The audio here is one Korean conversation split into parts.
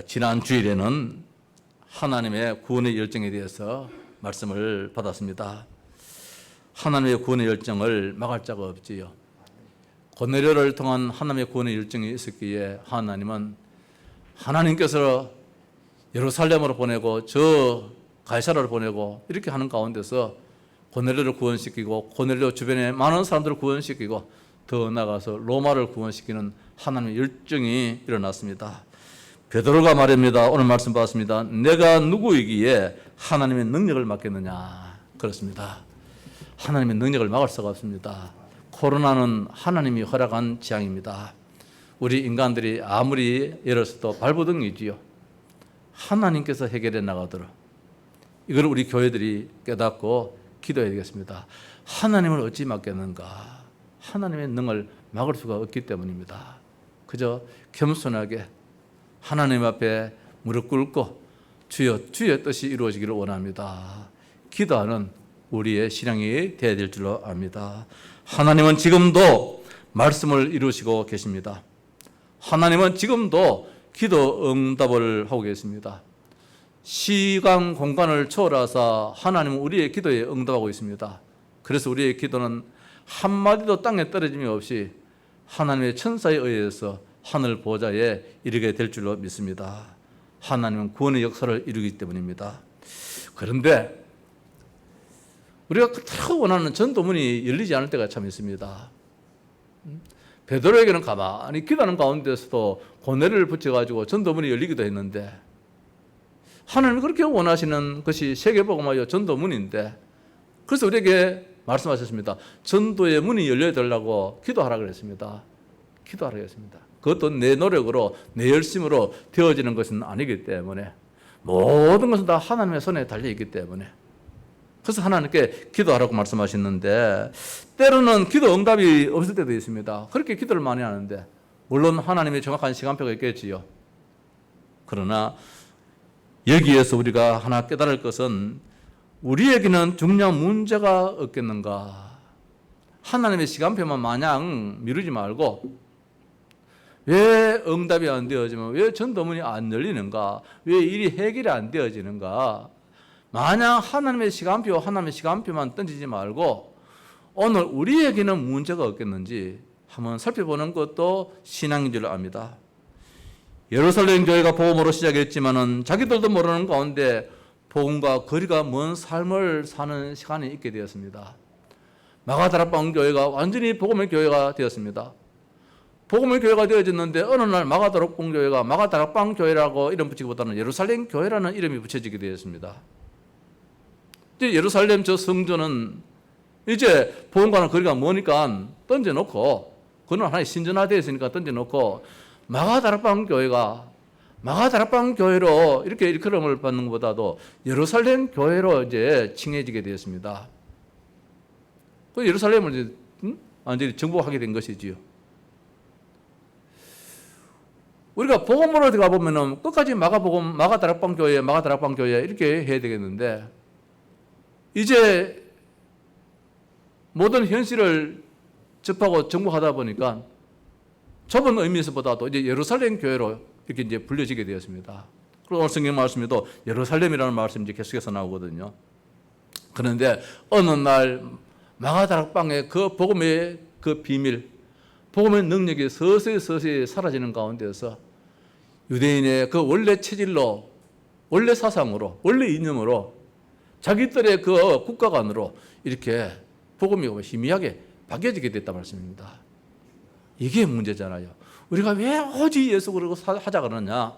지난 주일에는 하나님의 구원의 열정에 대해서 말씀을 받았습니다. 하나님의 구원의 열정을 막을 자가 없지요. 고넬료를 통한 하나님의 구원의 열정이 있었기에 하나님께서 예루살렘으로 보내고 저 가이사라를 보내고 이렇게 하는 가운데서 고넬료를 구원시키고 고넬료 주변에 많은 사람들을 구원시키고 더 나아가서 로마를 구원시키는 하나님의 열정이 일어났습니다. 베드로가 말합니다. 오늘 말씀 받았습니다. 내가 누구이기에 하나님의 능력을 막겠느냐. 그렇습니다. 하나님의 능력을 막을 수가 없습니다. 코로나는 하나님이 허락한 재앙입니다. 우리 인간들이 아무리 예를 들어도 발버둥이지요. 하나님께서 해결해 나가도록 이걸 우리 교회들이 깨닫고 기도해야 되겠습니다. 하나님을 어찌 막겠는가? 하나님의 능을 막을 수가 없기 때문입니다. 그저 겸손하게 하나님 앞에 무릎 꿇고 주의 뜻이 이루어지기를 원합니다. 기도하는 우리의 신앙이 되어야 될 줄로 압니다. 하나님은 지금도 말씀을 이루시고 계십니다. 하나님은 지금도 기도 응답을 하고 계십니다. 시간 공간을 초월하사 하나님은 우리의 기도에 응답하고 있습니다. 그래서 우리의 기도는 한마디도 땅에 떨어짐이 없이 하나님의 천사에 의해서 하늘 보좌에 이르게 될 줄로 믿습니다. 하나님은 구원의 역사를 이루기 때문입니다. 그런데 우리가 그렇게 원하는 전도문이 열리지 않을 때가 참 있습니다. 베드로에게는 가만히 기도하는 가운데서도 고넬료를 붙여가지고 전도문이 열리기도 했는데 하나님이 그렇게 원하시는 것이 세계복음화요 전도문인데 그래서 우리에게 말씀하셨습니다. 전도의 문이 열려달라고 기도하라고 했습니다. 기도하라고 했습니다. 그것도 내 노력으로 내 열심으로 되어지는 것은 아니기 때문에 모든 것은 다 하나님의 손에 달려있기 때문에 그래서 하나님께 기도하라고 말씀하셨는데 때로는 기도 응답이 없을 때도 있습니다. 그렇게 기도를 많이 하는데 물론 하나님의 정확한 시간표가 있겠지요. 그러나 여기에서 우리가 하나 깨달을 것은 우리에게는 중요한 문제가 없겠는가. 하나님의 시간표만 마냥 미루지 말고 왜 응답이 안 되어지면 왜 전도문이 안 열리는가? 왜 일이 해결이 안 되어지는가? 마냥 하나님의 시간표만 던지지 말고 오늘 우리에게는 문제가 없겠는지 한번 살펴보는 것도 신앙인 줄 압니다. 예루살렘 교회가 복음으로 시작했지만은 자기들도 모르는 가운데 복음과 거리가 먼 삶을 사는 시간이 있게 되었습니다. 마가다락방 교회가 완전히 복음의 교회가 되었습니다. 복음의 교회가 되어졌는데 어느 날 마가다락방 교회가 마가다락방 교회라고 이름 붙이기보다는 예루살렘 교회라는 이름이 붙여지게 되었습니다. 이제 예루살렘 저 성전은 이제 복음과는 거리가 머니까 던져놓고 그는 하나의 신전화되어 있으니까 던져놓고 마가다락방 교회로 이렇게 일컬음을 받는 것보다도 예루살렘 교회로 이제 칭해지게 되었습니다. 그 예루살렘을 이제 완전히 정복하게 된 것이지요. 우리가 복음으로 들어가 보면은 끝까지 마가다락방 교회 이렇게 해야 되겠는데 이제 모든 현실을 접하고 정복하다 보니까 좁은 의미에서보다도 이제 예루살렘 교회로 이렇게 이제 불려지게 되었습니다. 그리고 오늘 성경 말씀에도 예루살렘이라는 말씀이 이제 계속해서 나오거든요. 그런데 어느 날 마가다락방의 그 복음의 그 비밀, 복음의 능력이 서서히 사라지는 가운데서 유대인의 그 원래 체질로, 원래 사상으로, 원래 이념으로 자기들의 그 국가관으로 이렇게 복음이 희미하게 바뀌어지게 됐단 말씀입니다. 이게 문제잖아요. 우리가 왜 오직 예수 그러고 하자 그러냐?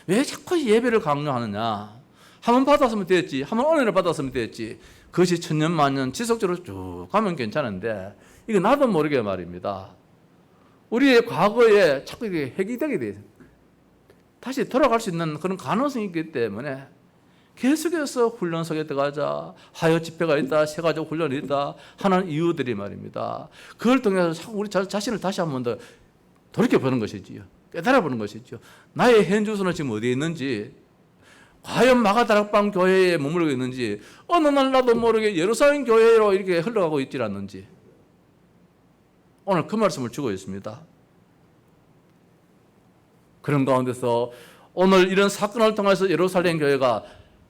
왜 자꾸 예배를 강요하느냐? 한번 받았으면 됐지. 한번 은혜를 받았으면 됐지. 그것이 천년 만년 지속적으로 쭉 가면 괜찮은데 이거 나도 모르게 말입니다. 우리의 과거에 자꾸 이게 해기되게 돼. 다시 돌아갈 수 있는 그런 가능성이 있기 때문에 계속해서 훈련 속에 들어가자. 하여 집회가 있다. 세가족 훈련이 있다. 하는 이유들이 말입니다. 그걸 통해서 자꾸 우리 자신을 다시 한 번 더 돌이켜보는 것이지요. 깨달아보는 것이죠. 나의 현 주소는 지금 어디에 있는지, 과연 마가다락방 교회에 머무르고 있는지, 어느 날 나도 모르게 예루살렘 교회로 이렇게 흘러가고 있지 않는지, 오늘 그 말씀을 주고 있습니다. 그런 가운데서 오늘 이런 사건을 통해서 예루살렘 교회가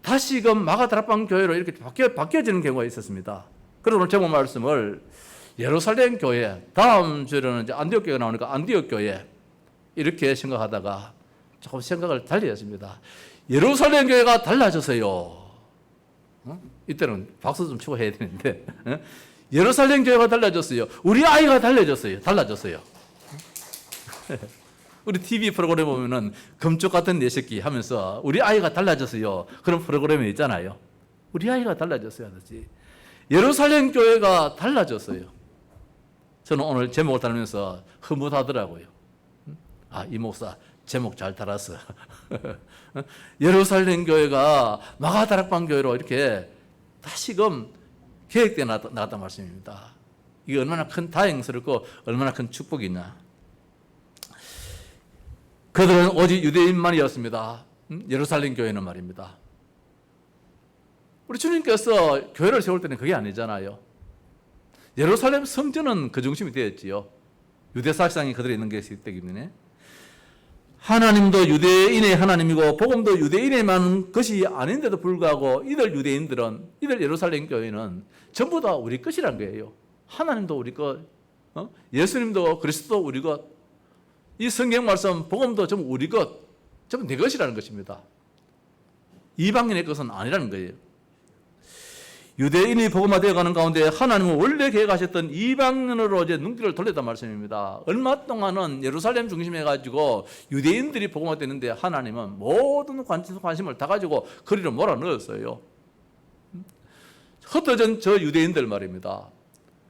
다시금 마가다락방 교회로 이렇게 바뀌어지는 경우가 있었습니다. 그래서 오늘 제목 말씀을 예루살렘 교회, 다음 주에는 이제 안디옥 교회가 나오니까 안디옥 교회 이렇게 생각하다가 조금 생각을 달리 했습니다. 예루살렘 교회가 달라졌어요. 이때는 박수 좀 치고 해야 되는데 예루살렘 교회가 달라졌어요. 우리 아이가 달라졌어요. 우리 TV 프로그램 보면은 금쪽 같은 내 새끼 하면서 우리 아이가 달라졌어요. 그런 프로그램이 있잖아요. 우리 아이가 달라졌어요. 하듯이 예루살렘 교회가 달라졌어요. 저는 오늘 제목을 다루면서 흐뭇하더라고요. 이 목사 제목 잘 달았어. 예루살렘 교회가 마가다락방 교회로 이렇게 다시금 계획되어 나갔단 말씀입니다. 이게 얼마나 큰 다행스럽고 얼마나 큰 축복이냐. 그들은 오직 유대인만이었습니다. 예루살렘 교회는 말입니다. 우리 주님께서 교회를 세울 때는 그게 아니잖아요. 예루살렘 성전은 그 중심이 되었지요. 유대 사상이 그들에 있는 것이기 때문에 하나님도 유대인의 하나님이고 복음도 유대인에만 것이 아닌데도 불구하고 이들 예루살렘 교회는 전부 다 우리 것이란 거예요. 하나님도 우리 것, 예수님도 그리스도 우리 것, 이 성경 말씀 복음도 전부 우리 것, 전부 내 것이라는 것입니다. 이방인의 것은 아니라는 거예요. 유대인이 복음화되어 가는 가운데 하나님은 원래 계획하셨던 이방인으로 이제 눈길을 돌렸단 말씀입니다. 얼마 동안은 예루살렘 중심해 가지고 유대인들이 복음화되는데 하나님은 모든 관심을 다 가지고 거리로 몰아넣었어요. 흩어진 저 유대인들 말입니다.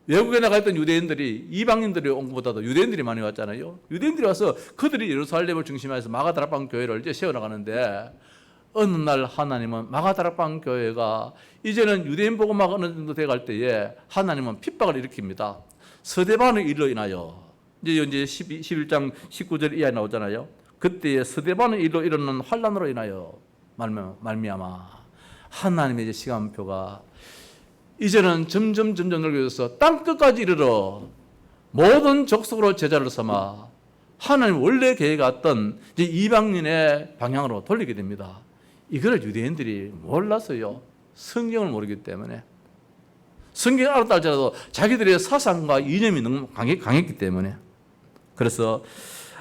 외국에 나가 있던 유대인들이 이방인들이 온 것보다도 유대인들이 많이 왔잖아요. 유대인들이 와서 그들이 예루살렘을 중심해서 마가다락방 교회를 이제 세워나가는데 어느 날 하나님은 마가다락방 교회가 이제는 유대인 복음화가 어느 정도 돼갈 때에 하나님은 핍박을 일으킵니다. 서대반의 일로 인하여 이제 11장 19절 이하에 나오잖아요. 그때에 서대반의 일로 일어난 환란으로 인하여 말미암아 하나님의 이제 시간표가 이제는 점점 넓어져서 땅끝까지 이르러 모든 족속으로 제자를 삼아 하나님 원래 계획했던 이제 이방인의 방향으로 돌리게 됩니다. 이걸 유대인들이 몰랐어요. 성경을 모르기 때문에. 성경을 알았다 할지라도 자기들의 사상과 이념이 너무 강했기 때문에. 그래서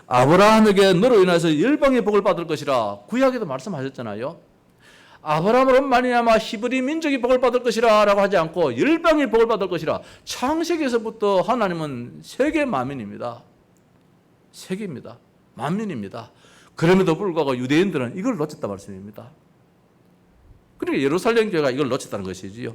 아브라함에게 너로 인해서 열방의 복을 받을 것이라 구약에도 말씀하셨잖아요. 아브라함으로 말미암아 히브리 민족이 복을 받을 것이라 라고 하지 않고 열방의 복을 받을 것이라. 창세기에서부터 하나님은 세계 만민입니다. 세계입니다. 만민입니다. 그럼에도 불구하고 유대인들은 이걸 놓쳤단 말씀입니다. 그러니까 예루살렘 교회가 이걸 놓쳤다는 것이지요.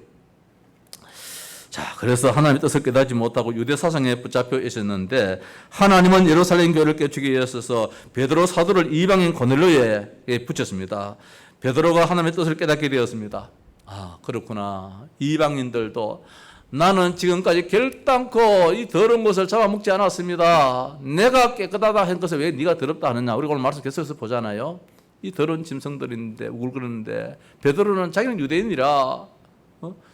자, 그래서 하나님의 뜻을 깨닫지 못하고 유대 사상에 붙잡혀 있었는데 하나님은 예루살렘 교회를 깨추기 위해서 베드로 사도를 이방인 고넬료에 붙였습니다. 베드로가 하나님의 뜻을 깨닫게 되었습니다. 그렇구나. 이방인들도 나는 지금까지 결단코 이 더러운 것을 잡아먹지 않았습니다. 내가 깨끗하다 한 것을 왜 네가 더럽다 하느냐. 우리가 오늘 말씀 계속해서 보잖아요. 이 더러운 짐승들인데 우글거리는데 베드로는 자기는 유대인이라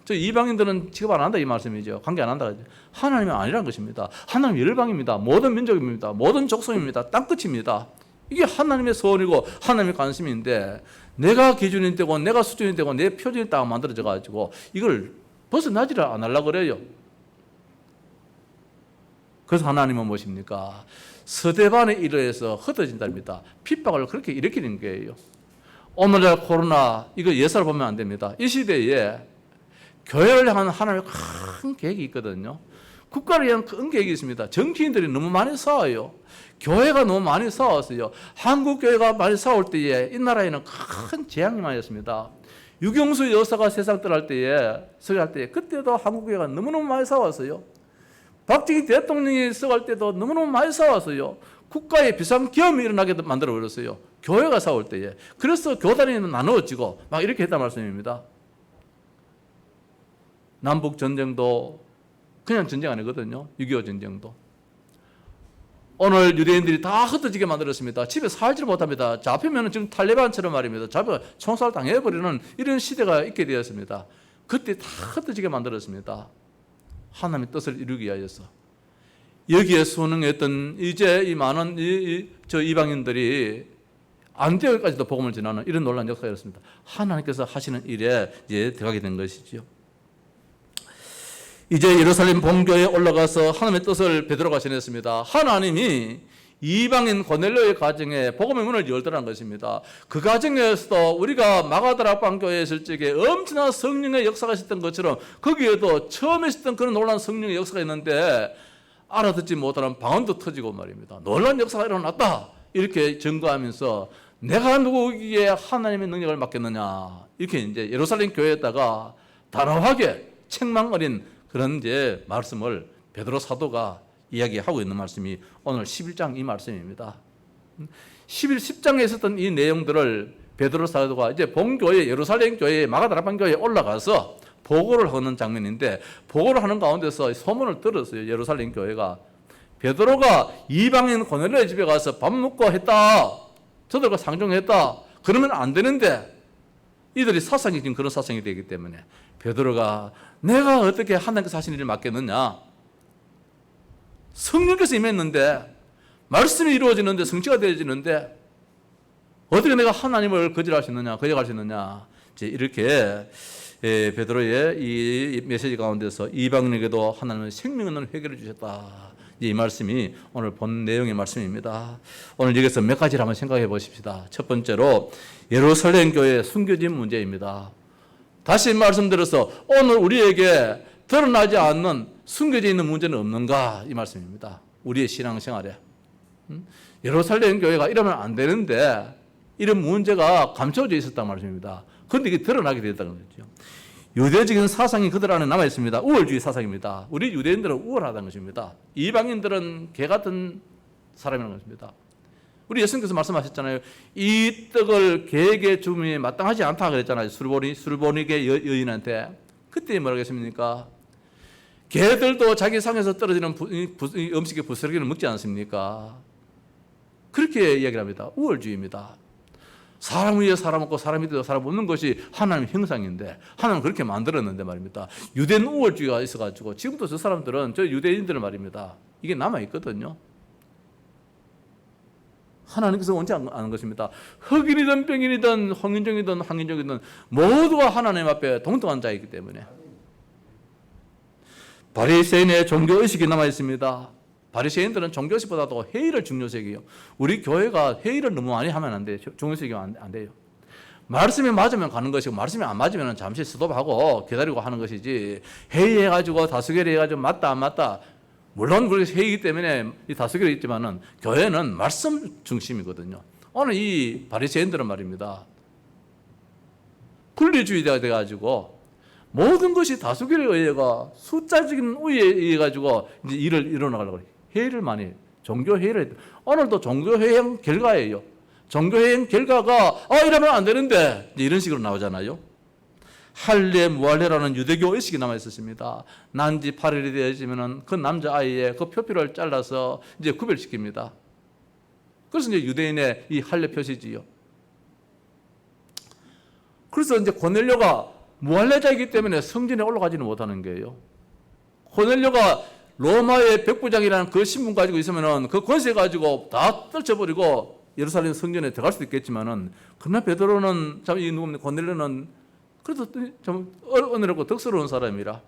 저 이방인들은 취급 안 한다 이 말씀이죠. 관계 안 한다. 하나님이 아니라는 것입니다. 하나님 열방입니다. 모든 민족입니다. 모든 족속입니다. 땅끝입니다. 이게 하나님의 소원이고 하나님의 관심인데 내가 기준이 되고 내가 수준이 되고 내 표준이 딱 만들어져 가지고 이걸 벗어나지를 안 하려고 그래요. 그래서 하나님은 무엇입니까? 서대반의 일에 의해서 흩어진답니다. 핍박을 그렇게 일으키는 거예요. 오늘날 코로나 이거 예사를 보면 안 됩니다. 이 시대에 교회를 향한 하나님의 큰 계획이 있거든요. 국가를 위한 큰 계획이 있습니다. 정치인들이 너무 많이 싸워요. 교회가 너무 많이 싸웠어요. 한국 교회가 많이 싸울 때에 이 나라에는 큰 재앙이 많았습니다. 유경수 여사가 세상 떠날 때에 서갈 때에 그때도 한국 교회가 너무너무 많이 싸웠어요. 박정희 대통령이 서갈 때도 너무너무 많이 싸웠어요. 국가의 비상기업이 일어나게 만들어 버렸어요. 교회가 싸울 때에. 그래서 교단이 나누어지고 막 이렇게 했단 말씀입니다. 남북 전쟁도 그냥 전쟁 아니거든요. 6.25 전쟁도. 오늘 유대인들이 다 흩어지게 만들었습니다. 집에 살지를 못합니다. 잡히면 지금 탈레반처럼 말입니다. 잡혀 총살 당해버리는 이런 시대가 있게 되었습니다. 그때 다 흩어지게 만들었습니다. 하나님의 뜻을 이루기 위하여서. 여기에 순응했던 이제 이 많은 저 이방인들이 안디옥까지도 복음을 전하는 이런 놀라운 역사가 있었습니다. 하나님께서 하시는 일에 이제 들어가게 된 것이죠. 이제 예루살렘 본교에 올라가서 하나님의 뜻을 베드로가 전했습니다. 하나님이 이방인 고넬료의 가정에 복음의 문을 열더라는 것입니다. 그 가정에서도 우리가 마가다락방 교회에 있을 적에 엄청난 성령의 역사가 있었던 것처럼 거기에도 처음에 있었던 그런 놀라운 성령의 역사가 있는데 알아듣지 못하는 방언도 터지고 말입니다. 놀라운 역사가 일어났다 이렇게 증거하면서 내가 누구에게 하나님의 능력을 맡겼느냐 이렇게 이제 예루살렘 교회에다가 단호하게 책망 어린 그런 이제 말씀을 베드로 사도가 이야기하고 있는 말씀이 오늘 11장 이 말씀입니다. 10장에 있었던 이 내용들을 베드로 사도가 이제 본교회 예루살렘 교회 마가다락방 교회에 올라가서 보고를 하는 장면인데 보고를 하는 가운데서 소문을 들었어요. 예루살렘 교회가 베드로가 이방인 고넬료의 집에 가서 밥 먹고 했다. 저들과 상종했다. 그러면 안 되는데 이들이 사상이 지금 그런 사상이 되기 때문에 베드로가 내가 어떻게 하나님께서 하시는 일을 맡겠느냐. 성령께서 임했는데 말씀이 이루어지는데 성취가 되어지는데 어떻게 내가 하나님을 거절할 수 있느냐 거역할 수 있느냐 이제 이렇게 베드로의 이 메시지 가운데서 이방인에게도 하나님은 생명 있는 회개를 주셨다. 이 말씀이 오늘 본 내용의 말씀입니다. 오늘 여기서 몇 가지를 한번 생각해 보십시다. 첫 번째로 예루살렘 교회의 숨겨진 문제입니다. 다시 말씀드려서 오늘 우리에게 드러나지 않는 숨겨져 있는 문제는 없는가 이 말씀입니다. 우리의 신앙생활에 예루살렘 교회가 이러면 안 되는데 이런 문제가 감춰져 있었단 말씀입니다. 그런데 이게 드러나게 됐다는 거죠. 유대적인 사상이 그들 안에 남아 있습니다. 우월주의 사상입니다. 우리 유대인들은 우월하다는 것입니다. 이방인들은 개 같은 사람이라는 것입니다. 우리 예수님께서 말씀하셨잖아요. 이 떡을 개에게 주면 마땅하지 않다 그랬잖아요. 술보니게 여인한테. 그때 뭐라고 했습니까? 개들도 자기 상에서 떨어지는 음식의 부스러기를 먹지 않습니까? 그렇게 이야기를 합니다. 우월주의입니다. 사람 위에 사람 없고 사람 밑에 사람 없는 것이 하나님의 형상인데 하나님은 그렇게 만들었는데 말입니다. 유대인 우월주의가 있어가지고 지금도 저 사람들은 저 유대인들 말입니다. 이게 남아있거든요. 하나님께서 원치 않은 것입니다. 흑인이든 병인이든 홍인종이든 황인종이든 모두가 하나님 앞에 동등한 자이기 때문에 바리새인의 종교의식이 남아있습니다. 바리새인들은 종교의식보다도 회의를 중요시해요. 우리 교회가 회의를 너무 많이 하면 안 돼요. 종교의식이 안 돼요. 말씀이 맞으면 가는 것이고 말씀이 안 맞으면 잠시 스톱하고 기다리고 하는 것이지 회의해가지고 다수결 해가지고 맞다 안 맞다 물론 그렇게 회의이기 때문에 이 다수결이 있지만은 교회는 말씀 중심이거든요. 오늘 이 바리새인들은 말입니다. 분리주의자가 돼가지고 모든 것이 다수결에 의해가 숫자적인 우위에 의해 가지고 이제 일을 이뤄나가려고 해요. 회의를 많이 해요. 종교회의를 오늘도 종교회의 결과예요. 종교회의 결과가 이러면 안 되는데 이제 이런 식으로 나오잖아요. 할례 무할례라는 유대교 의식이 남아 있었습니다. 난지 8일이 되어지면은 그 남자아이의 그 표피를 잘라서 이제 구별시킵니다. 그래서 이제 유대인의 이 할례 표시지요. 그래서 이제 고넬료가 무할례자이기 때문에 성전에 올라가지는 못하는 거예요. 고넬료가 로마의 백부장이라는 그 신분 가지고 있으면은 그 권세 가지고 다 떨쳐버리고 예루살렘 성전에 들어갈 수도 있겠지만은 그러나 베드로는 참 이 누굽니까 고넬료는 그래도 좀 은혜롭고 덕스러운 사람이라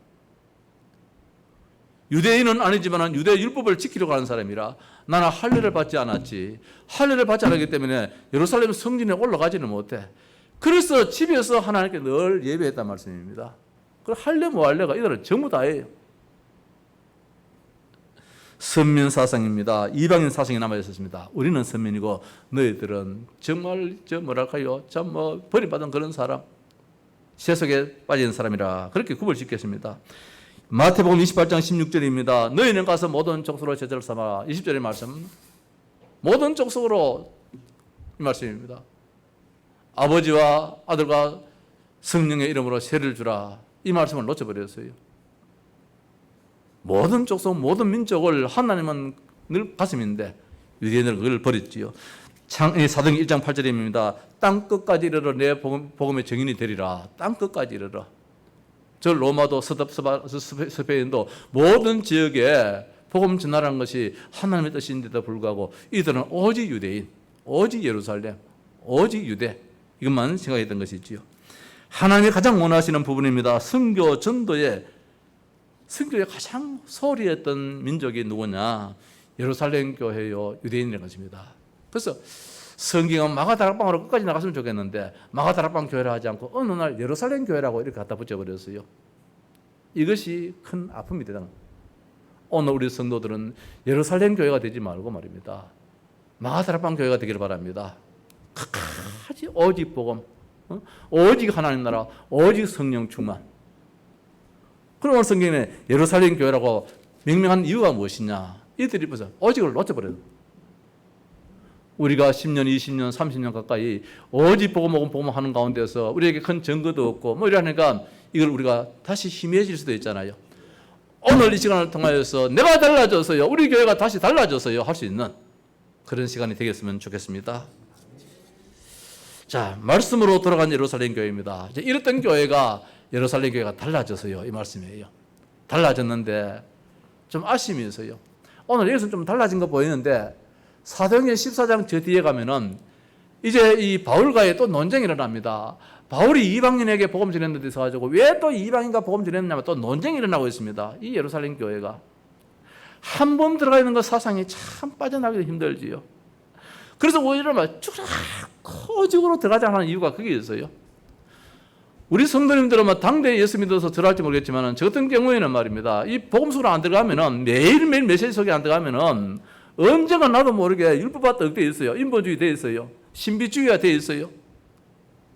유대인은 아니지만 유대 율법을 지키려고 하는 사람이라 나는 할례를 받지 않았지. 할례를 받지 않았기 때문에 예루살렘 성전에 올라가지는 못해. 그래서 집에서 하나님께 늘 예배했단 말씀입니다. 그 할례 무할례가 이들은 전부 다예요. 선민 사상입니다. 이방인 사상이 남아 있었습니다. 우리는 선민이고 너희들은 정말 버림받은 그런 사람, 세속에 빠진 사람이라 그렇게 구별짓겠습니다. 마태복음 28장 16절입니다. 너희는 가서 모든 족속으로 제자를 삼아. 20절의 말씀. 모든 족속으로 이 말씀입니다. 아버지와 아들과 성령의 이름으로 세를 주라. 이 말씀을 놓쳐버렸어요. 모든 족속, 모든 민족을 하나님은 늘 가슴인데 유대인들은 그걸 버렸지요. 사도행 1장 8절입니다. 땅 끝까지 이르러 내 복음의 증인이 되리라. 땅 끝까지 이르러. 저 로마도 스페인도 모든 지역에 복음 전하라는 것이 하나님의 뜻인데도 불구하고 이들은 오직 유대인, 오직 예루살렘, 오직 유대. 이것만 생각했던 것이지요. 하나님이 가장 원하시는 부분입니다. 선교의 가장 소홀히 했던 민족이 누구냐? 예루살렘 교회요, 유대인이라는 것입니다. 그래서 성경은 마가다락방으로 끝까지 나갔으면 좋겠는데 마가다락방 교회를 하지 않고 어느 날 예루살렘 교회라고 이렇게 갖다 붙여버렸어요. 이것이 큰 아픔이 되다. 오늘 우리 성도들은 예루살렘 교회가 되지 말고 말입니다. 마가다락방 교회가 되기를 바랍니다. 끝까지 오직 복음, 오직 하나님 나라, 오직 성령 충만. 그럼 오늘 성경에 예루살렘 교회라고 명명한 이유가 무엇이냐? 이들이 벌써 오직을 놓쳐버려요. 우리가 10년, 20년, 30년 가까이 오직 복음 하는 가운데서 우리에게 큰 증거도 없고 뭐 이러니까 이걸 우리가 다시 희미해질 수도 있잖아요. 오늘 이 시간을 통하여서 내가 달라져서요, 우리 교회가 다시 달라져서요 할 수 있는 그런 시간이 되겠으면 좋겠습니다. 자, 말씀으로 돌아간 예루살렘 교회입니다. 이제 이랬던 교회가 예루살렘 교회가 달라져서요, 이 말씀이에요. 달라졌는데 좀 아쉬움이 있어요. 오늘 여기서 좀 달라진 거 보이는데 사도행전 14장 저 뒤에 가면은 이제 이 바울과의 또 논쟁이 일어납니다. 바울이 이방인에게 복음 전했는 데 있어가지고 왜 또 이방인과 복음 전했느냐면 또 논쟁이 일어나고 있습니다. 이 예루살렘 교회가 한 번 들어가 있는 그 사상이 참 빠져나가기 힘들지요. 그래서 오히려 막 쭈락코직으로 들어가지 않는 이유가 그게 있어요. 우리 성도님들은 막 당대 예수 믿어서 들어갈지 모르겠지만 저 같은 경우에는 말입니다. 이 복음서로 안 들어가면은 매일매일 메시지 속에 안 들어가면은 언젠가 나도 모르게 율법받다 되어 있어요. 인본주의 되어 있어요. 신비주의가 되어 있어요.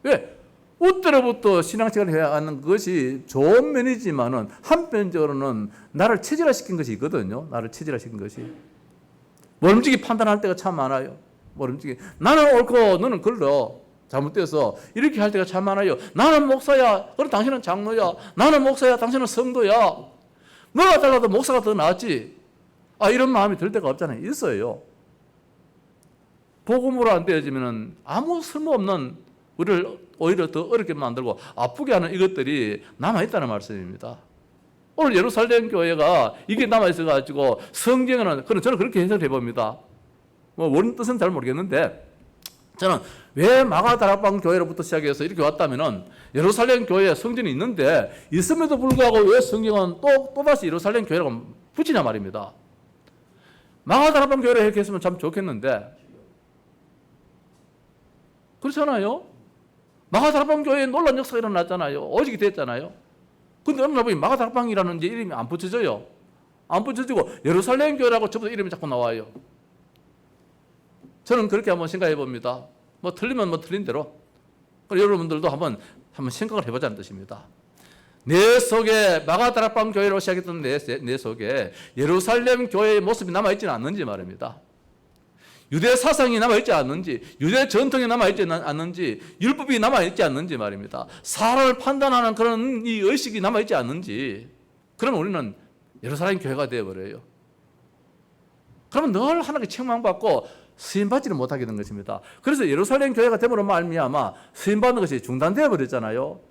왜? 우때로부터 신앙생활을 해야 하는 것이 좋은 면이지만은 한편적으로는 나를 체질화시킨 것이 있거든요. 나를 체질화시킨 것이. 모름지기 판단할 때가 참 많아요. 모름지기. 나는 옳고 너는 걸러. 잘못돼서 이렇게 할 때가 참 많아요. 나는 목사야. 그럼 당신은 장로야. 나는 목사야. 당신은 성도야. 뭐가 달라도 목사가 더 낫지. 이런 마음이 들 때가 없잖아요. 있어요. 복음으로 안 되어지면 아무 쓸모없는 우리를 오히려 더 어렵게 만들고 아프게 하는 이것들이 남아있다는 말씀입니다. 오늘 예루살렘 교회가 이게 남아있어가지고 성경에는, 저는 그렇게 해석해 봅니다. 뭐 원인 뜻은 잘 모르겠는데 저는 왜 마가다락방 교회로부터 시작해서 이렇게 왔다면은 예루살렘 교회에 성전이 있는데 있음에도 불구하고 왜 성경은 또다시 예루살렘 교회라고 붙이냐 말입니다. 마가다락방 교회를 이렇게 했으면 참 좋겠는데 그렇잖아요. 마가다락방 교회에 놀라운 역사가 일어났잖아요. 오직이 됐잖아요. 근데 어느 날 보니 마가다락방이라는 이제 이름이 안 붙여져요. 안 붙여지고 예루살렘 교회라고 저부터 이름이 자꾸 나와요. 저는 그렇게 한번 생각해 봅니다. 뭐 틀리면 뭐 틀린 대로. 여러분들도 한번 생각을 해보자는 뜻입니다. 내 속에 마가다락방 교회로 시작했던 내 속에 예루살렘 교회의 모습이 남아있지는 않는지 말입니다. 유대 사상이 남아있지 않는지, 유대 전통이 남아있지 않는지, 율법이 남아있지 않는지 말입니다. 사람을 판단하는 그런 이 의식이 남아있지 않는지, 그러면 우리는 예루살렘 교회가 되어버려요. 그러면 늘 하나님께 책망받고 쓰임받지를 못하게 된 것입니다. 그래서 예루살렘 교회가 됨으로 말미암아 쓰임받는 것이 중단되어 버렸잖아요.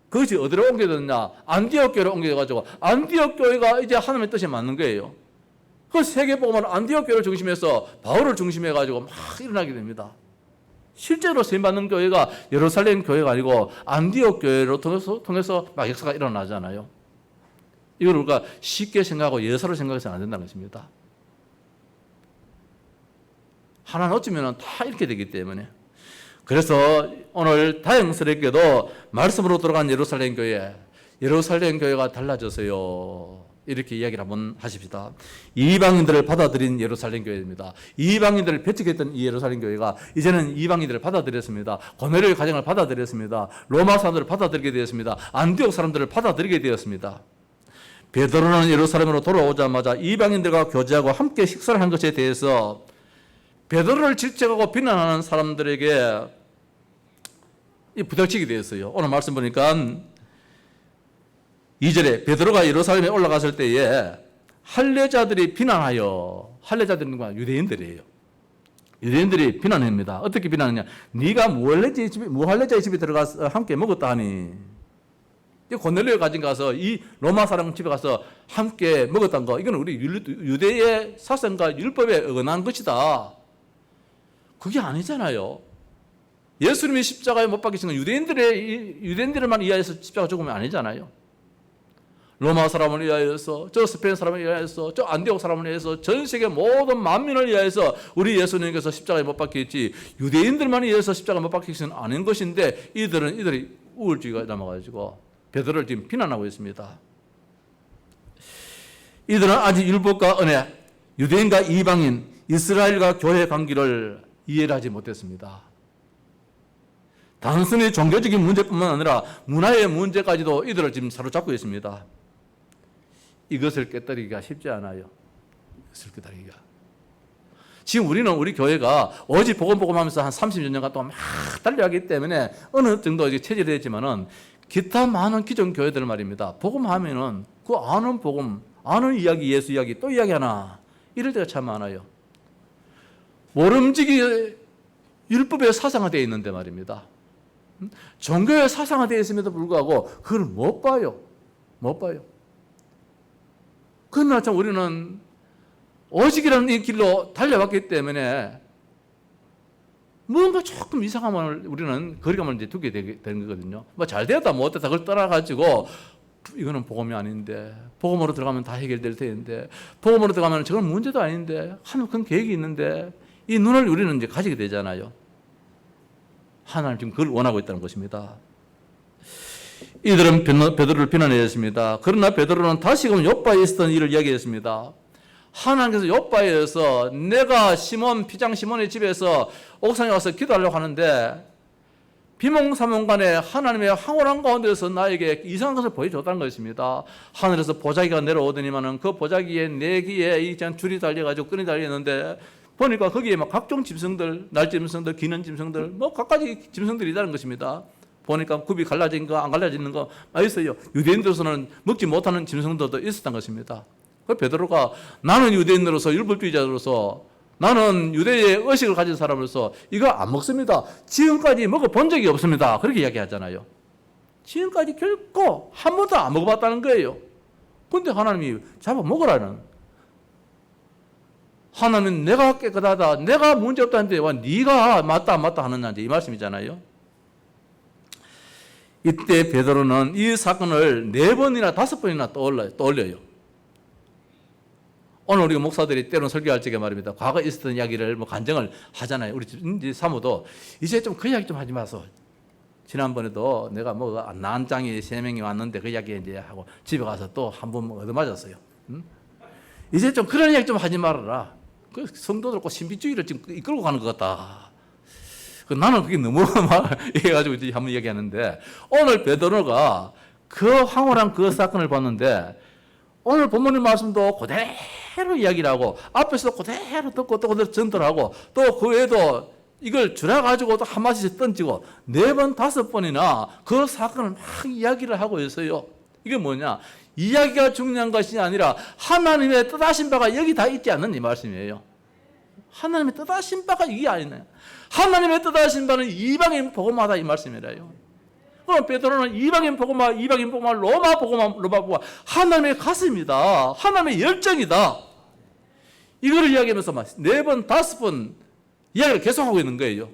그것이 어디로 옮겨졌냐? 안디옥 교회로 옮겨져가지고 안디옥 교회가 이제 하나님의 뜻에 맞는 거예요. 그 세계복음은 안디옥 교회를 중심해서 바울을 중심해가지고 막 일어나게 됩니다. 실제로 쓰임받는 교회가 예루살렘 교회가 아니고 안디옥 교회를 통해서 막 역사가 일어나잖아요. 이걸 우리가 쉽게 생각하고 예사로 생각해서는 안 된다는 것입니다. 하나는 어쩌면 다 이렇게 되기 때문에. 그래서 오늘 다행스럽게도 말씀으로 돌아간 예루살렘 교회가 달라져서요. 이렇게 이야기를 한번 하십시다. 이방인들을 받아들인 예루살렘 교회입니다. 이방인들을 배척했던 이 예루살렘 교회가 이제는 이방인들을 받아들였습니다. 고넬료의 가정을 받아들였습니다. 로마 사람들을 받아들이게 되었습니다. 안디옥 사람들을 받아들이게 되었습니다. 베드로는 예루살렘으로 돌아오자마자 이방인들과 교제하고 함께 식사를 한 것에 대해서 베드로를 질책하고 비난하는 사람들에게 부닥치게 되었어요. 오늘 말씀 보니까 2절에 베드로가 예루살렘에 올라갔을 때에 할례자들이 비난하여, 할례자들은 누가? 유대인들이에요. 유대인들이 비난합니다. 어떻게 비난하냐? 네가 무할례자의 집에 들어가서 함께 먹었다 하니, 고넬료의 가진 가서 이 로마 사람 집에 가서 함께 먹었다는 거, 이건 우리 유대의 사상과 율법에 어긋난 것이다. 그게 아니잖아요. 예수님이 십자가에 못 박히신 건 유대인들만 이해해서 십자가 죽으면 아니잖아요. 로마 사람을 위하여서, 저 스페인 사람을 위하여서, 저 안디옥 사람을 위하여서, 전 세계 모든 만민을 위하여서 우리 예수님께서 십자가에 못 박혔지, 유대인들만 위하여서 십자가에 못 박히신 아닌 것인데, 이들이 우울증이 남아가지고 베드로를 지금 비난하고 있습니다. 이들은 아직 율법과 은혜, 유대인과 이방인, 이스라엘과 교회 관계를 이해를 하지 못했습니다. 단순히 종교적인 문제뿐만 아니라 문화의 문제까지도 이들을 지금 사로잡고 있습니다. 이것을 깨뜨리기가 쉽지 않아요. 이것을 깨뜨리기가. 지금 우리 교회가 오직 복음 하면서 한 30여 년간 동안 막 달려가기 때문에 어느 정도 이제 체질이 됐지만은 기타 많은 기존 교회들 말입니다. 복음하면은 그 아는 복음, 아는 이야기, 예수 이야기 또 이야기하나 이럴 때가 참 많아요. 모름지기 율법의 사상화되어 있는데 말입니다. 종교의 사상화되어 있음에도 불구하고 그걸 못 봐요. 못 봐요. 그러나 참 우리는 오직이라는 이 길로 달려왔기 때문에 뭔가 조금 이상함을 우리는 거리감을 이제 두게 되는 거거든요. 뭐 잘 되었다 못했다 그걸 떠나가지고 이거는 복음이 아닌데, 복음으로 들어가면 다 해결될 텐데, 복음으로 들어가면 저건 문제도 아닌데, 하나님 큰 계획이 있는데, 이 눈을 우리는 이제 가지게 되잖아요. 하나님 지금 그걸 원하고 있다는 것입니다. 이들은 베드로를 비난했습니다. 그러나 베드로는 다시금 요바에 있었던 일을 이야기했습니다. 하나님께서 요바에서 내가 피장 시몬의 집에서 옥상에 와서 기도하려고 하는데 비몽사몽간에 하나님의 황홀한 가운데서 나에게 이상한 것을 보여줬다는 것입니다. 하늘에서 보자기가 내려오더니만은 그 보자기에 네 개의 이 줄이 달려가지고 끈이 달렸는데 보니까 거기에 막 각종 짐승들, 날짐승들, 기는 짐승들, 뭐 각가지 짐승들이 있다는 것입니다. 보니까 굽이 갈라진 거, 안 갈라지는 거 있어요. 유대인들로서는 먹지 못하는 짐승들도 있었던 것입니다. 그 베드로가 나는 유대인으로서 율법주의자로서 나는 유대의 의식을 가진 사람으로서 이거 안 먹습니다. 지금까지 먹어본 적이 없습니다. 그렇게 이야기하잖아요. 지금까지 결코 한 번도 안 먹어봤다는 거예요. 근데 하나님이 잡아 먹으라는. 하나님은 내가 깨끗하다, 내가 문제없다는데 와 네가 맞다 하느냐 이 말씀이잖아요. 이때 베드로는 이 사건을 4번이나 5번이나 떠올려요. 오늘 우리가 목사들이 때로는 설교할 적에 말입니다. 과거에 있었던 이야기를 뭐 간증을 하잖아요. 우리 사모도 이제 좀 그 이야기 좀 하지 마소. 지난번에도 내가 뭐 난장이 3명이 왔는데 그 이야기 이제 하고 집에 가서 또 한 번 얻어맞았어요. 이제 좀 그런 이야기 좀 하지 말아라. 그 성도들 꼭 신비주의를 지금 이끌고 가는 것 같다. 나는 그게 너무 막 해가지고 이제 한번 이야기하는데 오늘 베드로가 그 황홀한 그 사건을 봤는데 오늘 본문의 말씀도 그대로 이야기를 하고 앞에서도 그대로 듣고 또 그대로 전달하고 또 그 외에도 이걸 줄여가지고 또 한 마디씩 던지고 4번, 5번이나 그 사건을 막 이야기를 하고 있어요. 이게 뭐냐? 이야기가 중요한 것이 아니라 하나님의 뜻하신 바가 여기 다 있지 않는 이 말씀이에요. 하나님의 뜻하신 바가 이게 아니네. 하나님의 뜻하신 바는 이방인 복음하다 이 말씀이래요. 그럼 베드로는 이방인 복음화, 로마 복음화 하나님의 가슴이다. 하나님의 열정이다. 이거를 이야기하면서 4번, 5번 이야기를 계속하고 있는 거예요.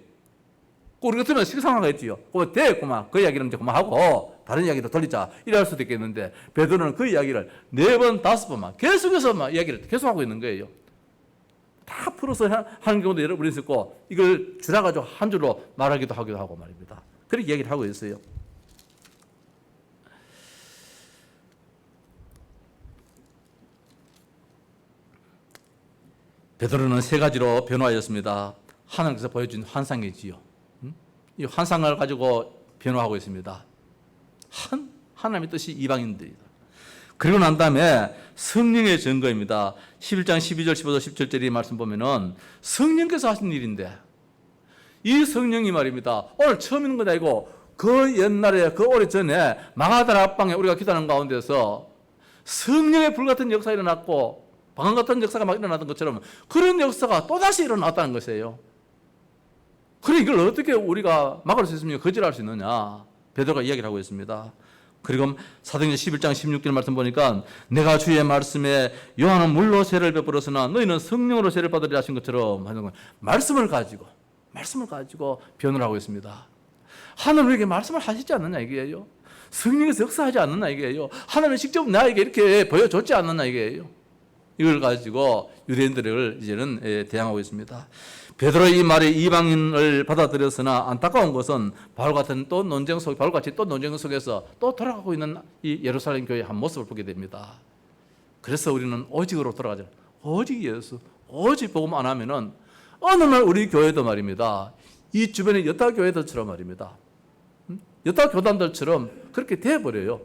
우리 같으면 식상하겠지요. 그럼 됐구만. 그 이야기는 이제 그만하고 다른 이야기로 돌리자. 이럴 수도 있겠는데 베드로는 그 이야기를 4번, 5번만 계속해서 이야기를 계속하고 있는 거예요. 다 풀어서 하는 경우도 여러 번 있었고 이걸 줄여가지고 한 줄로 말하기도 하고 말입니다. 그렇게 이야기를 하고 있어요. 베드로는 3가지로 변화하였습니다. 하나님께서 보여준 환상이지요. 이 환상을 가지고 변화하고 있습니다. 하나님의 뜻이 이방인들이다. 그리고 난 다음에 성령의 증거입니다. 11장 12절, 15절, 17절의 말씀 보면은 성령께서 하신 일인데 이 성령이 말입니다. 오늘 처음 있는 건 아니고 그 옛날에 그 오래전에 마가다라 앞방에 우리가 기도하는 가운데서 성령의 불같은 역사가 일어났고 방언 같은 역사가 막 일어났던 것처럼 그런 역사가 또다시 일어났다는 것이에요. 그래 이걸 어떻게 우리가 막을 수 있습니까? 거절할 수 있느냐? 베드로가 이야기를 하고 있습니다. 그리고 사도행전 11장 16절 말씀 보니까 내가 주의 말씀에 요한은 물로 세를 베풀었으나 너희는 성령으로 세를 받으리라 하신 것처럼 하는 건 말씀을 가지고 말씀을 가지고 변호를 하고 있습니다. 하나님 우리에게 말씀을 하시지 않느냐 이게요. 성령께서 역사하지 않느냐 이게요. 하나님은 직접 나에게 이렇게 보여줬지 않느냐 이게요. 이걸 가지고 유대인들을 이제는 대항하고 있습니다. 베드로의 이 말에 이방인을 받아들였으나 안타까운 것은 바울같이 또 논쟁 속에서 또 돌아가고 있는 이 예루살렘 교회의 한 모습을 보게 됩니다. 그래서 우리는 오직으로 돌아가죠. 오직 예수, 오직 복음 안 하면은 어느 날 우리 교회도 말입니다. 이 주변의 여타 교회들처럼 말입니다. 여타 교단들처럼 그렇게 돼버려요.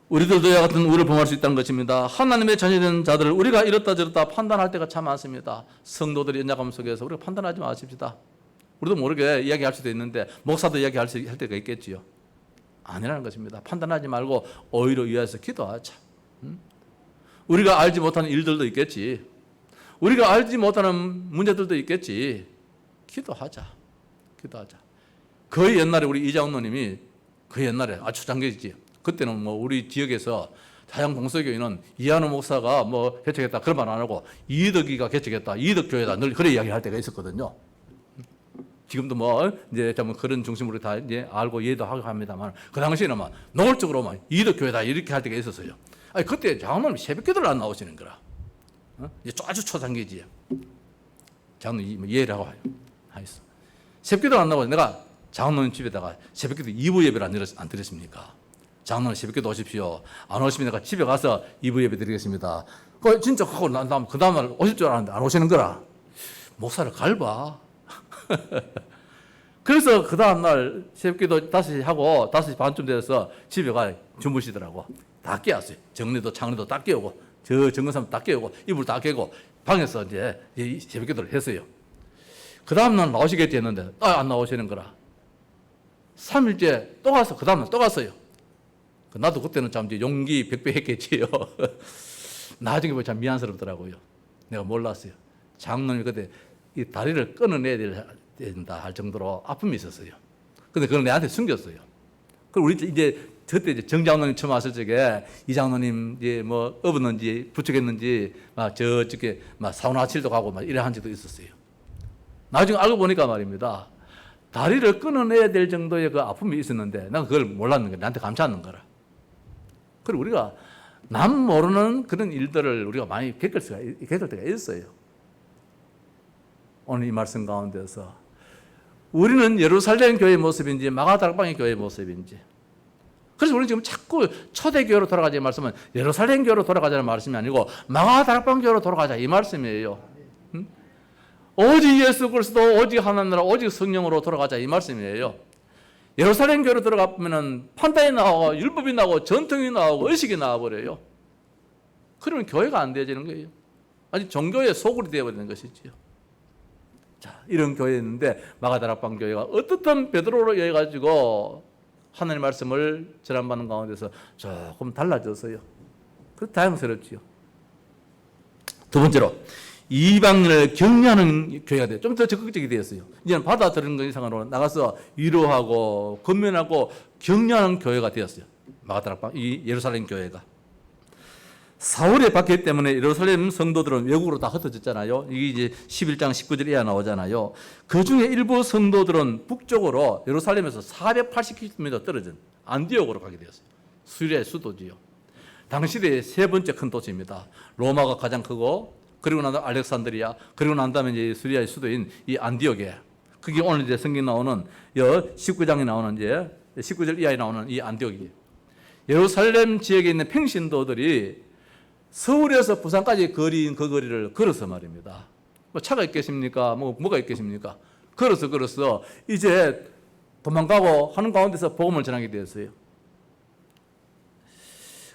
우리들도 이와 같은 우를 범할 수 있다는 것입니다. 하나님의 자녀된 자들을 우리가 이렇다 저렇다 판단할 때가 참 많습니다. 성도들이 연약함 속에서 우리가 판단하지 마십시다. 우리도 모르게 이야기할 수도 있는데 목사도 이야기할 때가 있겠지요. 아니라는 것입니다. 판단하지 말고 오히려 위해서 기도하자. 우리가 알지 못하는 일들도 있겠지. 우리가 알지 못하는 문제들도 있겠지. 기도하자. 거의 옛날에 우리 이장훈 누님이 그 옛날에 아주 초창기지. 그때는 뭐 우리 지역에서 다양 동서교회는 이한우 목사가 뭐 개척했다 그런 말 안 하고 이덕이가 개척했다, 이덕교회다 늘 그런 이야기를 할 때가 있었거든요. 지금도 뭐 이제 좀 그런 중심으로 다 이제 알고 이해도 하고 합니다만 그 당시에는 막 노골적으로 막 이덕교회다 이렇게 할 때가 있었어요. 아니 그때 장로님 새벽기도를 안 나오시는 거라. 이제 아주 초창기지. 장로님 이해를 하고 하였어. 새벽기도를 안 나오고 내가 장로님 집에다가 새벽기도 2부 예배를 안 드렸습니까? 장로님 새벽기도 오십시오. 안 오시면 내가 집에 가서 2부 예배 드리겠습니다. 그 진짜 하고 난 다음 그 다음날 오실 줄 알았는데 안 오시는 거라. 목사를 갈봐. 그래서 그 다음날 새벽기도 5시 하고 5시 반쯤 돼서 집에 가 주무시더라고. 다 깨웠어요. 정리도 창리도 다 깨우고 저 정근삼 다 깨우고 이불 다 깨고 방에서 이제 새벽기도를 했어요. 그 다음날 나오시겠지 했는데 안 나오시는 거라. 3일째 또 가서 그 다음날 또 갔어요. 나도 그때는 참 이제 용기 백배했겠지요. 나중에 보면 참 미안스럽더라고요. 내가 몰랐어요. 장로님이 그때 이 다리를 끊어내야 된다 할 정도로 아픔이 있었어요. 근데 그걸 내한테 숨겼어요. 그리고 우리 이제 그때 이제 정 장로님 처음 왔을 적에 이 장로님 이제 뭐 업었는지 부축했는지 막 저쪽에 막 사우나칠도 가고 막 이래 한 적도 있었어요. 나중에 알고 보니까 말입니다. 다리를 끊어내야 될 정도의 그 아픔이 있었는데 난 그걸 몰랐는 거야. 나한테 감추 않는 거라. 그리고 우리가 남 모르는 그런 일들을 우리가 많이 겪을 때가 있어요. 오늘 이 말씀 가운데서 우리는 예루살렘 교회의 모습인지 마가다락방의 교회의 모습인지 그래서 우리는 지금 자꾸 초대교회로 돌아가자는 말씀은 예루살렘 교회로 돌아가자는 말씀이 아니고 마가다락방 교회로 돌아가자 이 말씀이에요. 오직 예수 그리스도 오직 하나님 나라 오직 성령으로 돌아가자 이 말씀이에요. 예루살렘 교회로 들어가면 판단이 나오고 율법이 나오고 전통이 나오고 의식이 나와버려요. 그러면 교회가 안 되어지는 거예요. 아직 종교의 소굴이 되어버리는 것이지요. 자, 이런 교회였는데 마가다락방 교회가 어떻든 베드로로 해가지고 하나님의 말씀을 전함받는 가운데서 조금 달라졌어요. 그래서 다양스럽지요. 두 번째로 이방인을 격려하는 교회가 돼요. 좀 더 적극적이 되었어요. 이제는 받아들이는 것 이상으로 나가서 위로하고 권면하고 격려하는 교회가 되었어요. 마가다락방 이 예루살렘 교회가. 사울의 박해 때문에 예루살렘 성도들은 외국으로 다 흩어졌잖아요. 이게 이제 11장 19절 이하 나오잖아요. 그 중에 일부 성도들은 북쪽으로 예루살렘에서 480km 떨어진 안디옥으로 가게 되었어요. 시리아의 수도지요. 당시의 세 번째 큰 도시입니다. 로마가 가장 크고 그리고 난 다음에 알렉산드리아 그리고 난 다음에 이제 시리아의 수도인 이 안디옥에 그게 오늘 이제 성경 나오는 19장에 나오는 이제 19절 이하에 나오는 이 안디옥이에요. 예루살렘 지역에 있는 평신도들이 서울에서 부산까지 거리인 그 거리를 걸어서 말입니다. 뭐 차가 있겠습니까? 뭐가 있겠습니까? 걸어서 이제 도망가고 하는 가운데서 복음을 전하게 되었어요.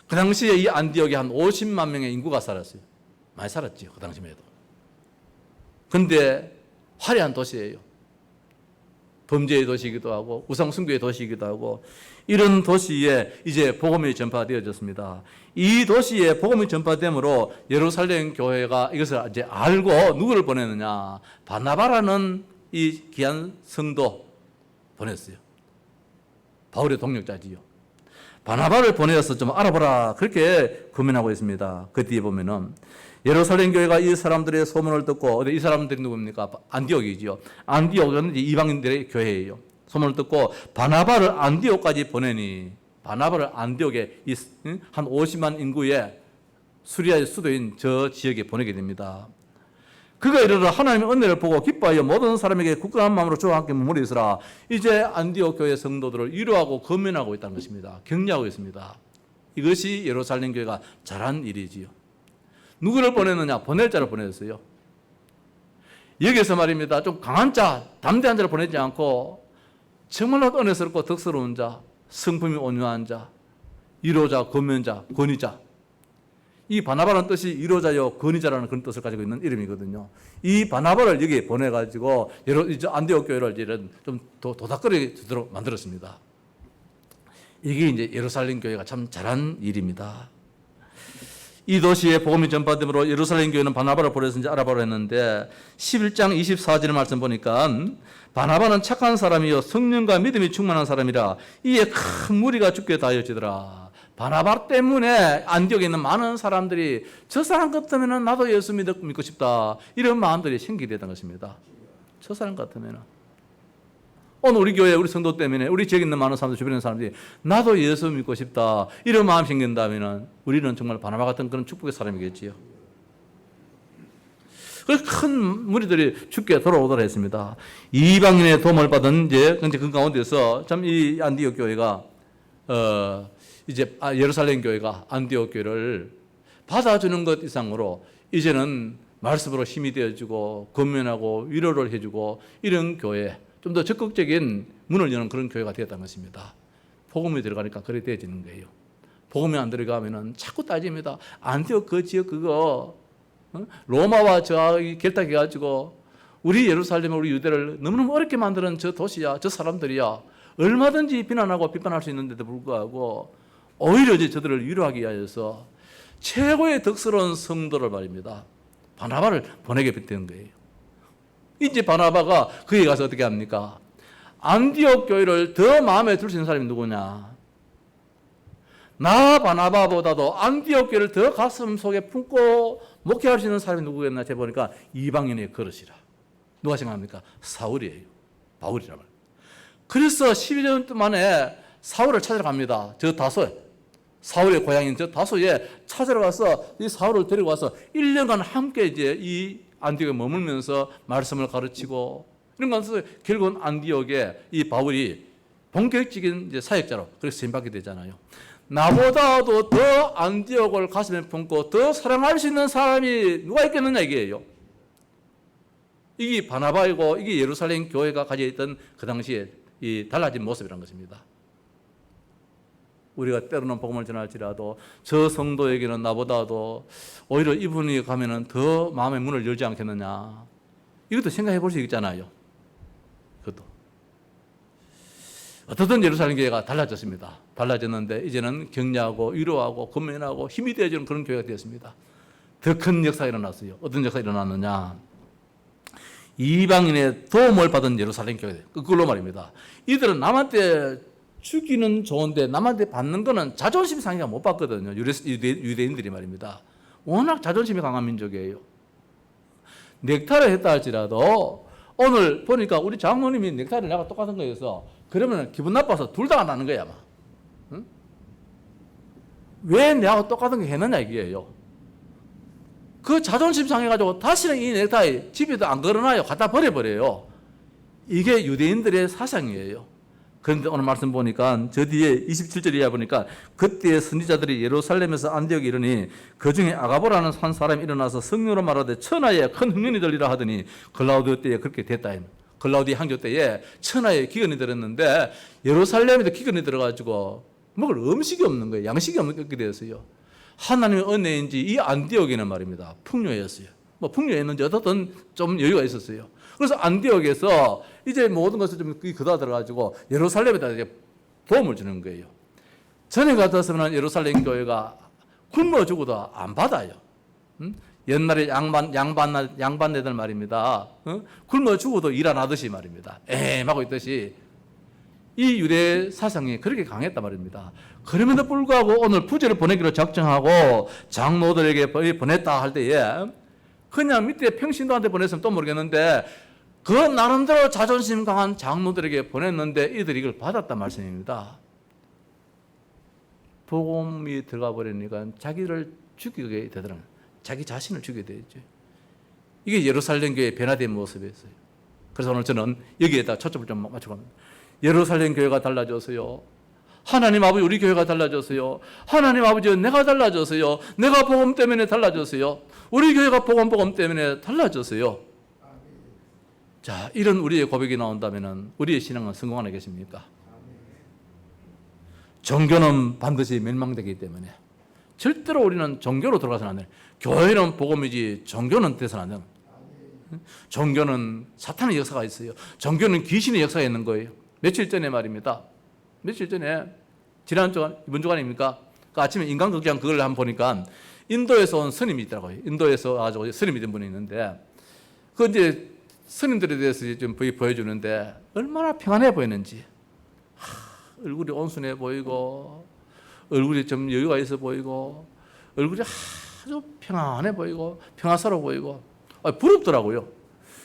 그 당시에 이 안디옥에 한 50만 명의 인구가 살았어요. 많이 살았지요. 그 당시에도. 그런데 화려한 도시예요. 범죄의 도시이기도 하고 우상숭배의 도시이기도 하고 이런 도시에 이제 복음이 전파되어졌습니다. 이 도시에 복음이 전파됨으로 예루살렘 교회가 이것을 이제 알고 누구를 보내느냐? 바나바라는 이 귀한 성도 보냈어요. 바울의 동력자지요. 바나바를 보내어서 좀 알아보라. 그렇게 고민하고 있습니다. 그 뒤에 보면은 예루살렘 교회가 이 사람들의 소문을 듣고, 이 사람들이 누굽니까? 안디옥이지요. 안디옥은 이제 이방인들의 교회예요. 소문을 듣고 바나바를 안디옥까지 보내니, 바나바를 안디옥에 한 50만 인구의 수리아의 수도인 저 지역에 보내게 됩니다. 그가 이르러 하나님의 은혜를 보고 기뻐하여 모든 사람에게 굳건한 마음으로 주와 함께 머물러 있으라. 이제 안디옥 교회 성도들을 위로하고 건면하고 있다는 것입니다. 격려하고 있습니다. 이것이 예루살렘 교회가 잘한 일이지요. 누구를 보냈느냐? 보낼 자를 보냈어요. 여기서 말입니다. 좀 강한 자, 담대한 자를 보내지 않고 정말로 은혜스럽고 덕스러운 자, 성품이 온유한 자, 위로자, 건면자, 권위자. 이 바나바라는 뜻이 위로자요 권위자라는 그런 뜻을 가지고 있는 이름이거든요. 이 바나바를 여기에 보내가지고 안디옥 교회를 이런 좀 도닥거리게 되도록 만들었습니다. 이게 이제 예루살렘 교회가 참 잘한 일입니다. 이 도시에 복음이 전파됨으로 예루살렘 교회는 바나바를 보내서 이제 알아보려 했는데 11장 24절의 말씀 보니까 바나바는 착한 사람이요 성령과 믿음이 충만한 사람이라 이에 큰 무리가 죽게 다하여지더라. 바나바 때문에 안디옥에 있는 많은 사람들이 저 사람 같으면 나도 예수 믿고 싶다 이런 마음들이 생기게 됐던 것입니다. 저 사람 같으면 오늘 우리 교회 우리 성도 때문에 우리 지역에 있는 많은 사람들 주변에 있는 사람들이 나도 예수 믿고 싶다 이런 마음이 생긴다면 우리는 정말 바나바 같은 그런 축복의 사람이겠지요. 큰 무리들이 죽게 돌아오더라 했습니다. 이방인의 도움을 받은 이제 그 가운데서 참 이 안디옥 교회가 이제 예루살렘 교회가 안디옥 교회를 받아주는 것 이상으로 이제는 말씀으로 힘이 되어주고 건면하고 위로를 해주고 이런 교회, 좀 더 적극적인 문을 여는 그런 교회가 되었다는 것입니다. 복음이 들어가니까 그래 되어지는 거예요. 복음이 안 들어가면은 자꾸 따집니다. 안디옥 그 지역 그거 로마와 저하고 결탁해가지고 우리 예루살렘 우리 유대를 너무너무 어렵게 만드는 저 도시야, 저 사람들이야 얼마든지 비난하고 비판할 수 있는데도 불구하고 오히려 이제 저들을 위로하기 위하여서 최고의 덕스러운 성도를 말입니다. 바나바를 보내게 된 거예요. 이제 바나바가 그에 가서 어떻게 합니까? 안디옥 교회를 더 마음에 둘 수 있는 사람이 누구냐? 나 바나바보다도 안디옥 교회를 더 가슴 속에 품고 목회할 수 있는 사람이 누구겠나? 제가 보니까 이방인의 그릇이라. 누가 생각합니까? 사울이에요. 바울이란 말이에요. 그래서 12년 만에 사울을 찾으러 갑니다. 저 다소에. 사울의 고향인 저 다소에 찾으러 가서 이 사울을 데리고 와서 1년간 함께 이제 이 안디옥에 머물면서 말씀을 가르치고 이런 것에서 결국은 안디옥에 이 바울이 본격적인 이제 사역자로 그렇게 선임받게 되잖아요. 나보다도 더 안디옥을 가슴에 품고 더 사랑할 수 있는 사람이 누가 있겠느냐 이게요. 이게 바나바이고 이게 예루살렘 교회가 가지고 있던 그 당시에 이 달라진 모습이라는 것입니다. 우리가 때로는 복음을 전할지라도 저 성도에게는 나보다도 오히려 이분이 가면은 더 마음의 문을 열지 않겠느냐. 이것도 생각해 볼 수 있잖아요. 그것도. 어떻든 예루살렘 교회가 달라졌습니다. 달라졌는데 이제는 격려하고 위로하고 건면하고 힘이 되어주는 그런 교회가 되었습니다. 더 큰 역사가 일어났어요. 어떤 역사가 일어났느냐. 이방인의 도움을 받은 예루살렘 교회. 그걸로 말입니다. 이들은 남한테 주기는 좋은데 남한테 받는 거는 자존심 상해가 못 받거든요. 유대인들이 말입니다. 워낙 자존심이 강한 민족이에요. 넥타이를 했다 할지라도 오늘 보니까 우리 장모님이 넥타이를 내가 똑같은 거여서 그러면 기분 나빠서 둘 다 안 하는 거야 아마. 응? 왜 내하고 똑같은 거 했느냐 이게요. 그 자존심 상해가지고 다시는 이 넥타이 집에도 안 걸어놔요. 갖다 버려버려요. 이게 유대인들의 사상이에요. 그런데 오늘 말씀 보니까 저 뒤에 27절 이하 보니까 그때 선지자들이 예루살렘에서 안디옥에 이르니 그중에 아가보라는 한 사람이 일어나서 성령으로 말하되 천하에 큰 흉년이 들리라 하더니 글라우디오 때에 그렇게 됐다. 글라우디 향조 때에 천하에 기근이 들었는데 예루살렘에도 기근이 들어가지고 먹을 음식이 없는 거예요. 양식이 없게 되었어요. 하나님의 은혜인지 이 안디옥에는 말입니다. 풍요였어요. 뭐 풍요했는지 어떻든 좀 여유가 있었어요. 그래서 안디옥에서 이제 모든 것을 좀 거다 들어가지고 예루살렘에다 이제 도움을 주는 거예요. 전에 같았으면 예루살렘 교회가 굶어 죽어도 안 받아요. 옛날에 양반네들 말입니다. 굶어 죽어도 일 안 하듯이 말입니다. 하고 있듯이 이 유대 사상이 그렇게 강했단 말입니다. 그럼에도 불구하고 오늘 부제를 보내기로 작정하고 장로들에게 보냈다 할 때에 그냥 밑에 평신도한테 보냈으면 또 모르겠는데 그 나름대로 자존심 강한 장로들에게 보냈는데 이들이 이걸 받았단 말씀입니다. 복음이 들어가 버리니까 자기를 죽이게 되더라고요. 자기 자신을 죽이게 되죠. 이게 예루살렘 교회의 변화된 모습이었어요. 그래서 오늘 저는 여기에다 초점을 좀 맞춰갑니다. 예루살렘 교회가 달라졌어요. 하나님 아버지 우리 교회가 달라졌어요. 하나님 아버지 내가 달라졌어요. 내가 복음 때문에 달라졌어요. 우리 교회가 복음 때문에 달라졌어요. 자, 이런 우리의 고백이 나온다면 우리의 신앙은 성공하겠습니까? 종교는 반드시 멸망되기 때문에 절대로 우리는 종교로 들어가서는 안 돼요. 교회는 복음이지 종교는 돼서는 안 돼요. 종교는 사탄의 역사가 있어요. 종교는 귀신의 역사가 있는 거예요. 며칠 전에 말입니다. 며칠 전에 지난주 이번 주 아닙니까? 그 아침에 인간극장 그걸 한번 보니까 인도에서 온 스님이 있더라고요. 인도에서 아주 스님이 된 분이 있는데 그 이제 스님들에 대해서 좀 보여주는데 얼마나 평안해 보이는지 얼굴이 온순해 보이고 얼굴이 좀 여유가 있어 보이고 얼굴이 아주 평안해 보이고 평화스러워 보이고 부럽더라고요.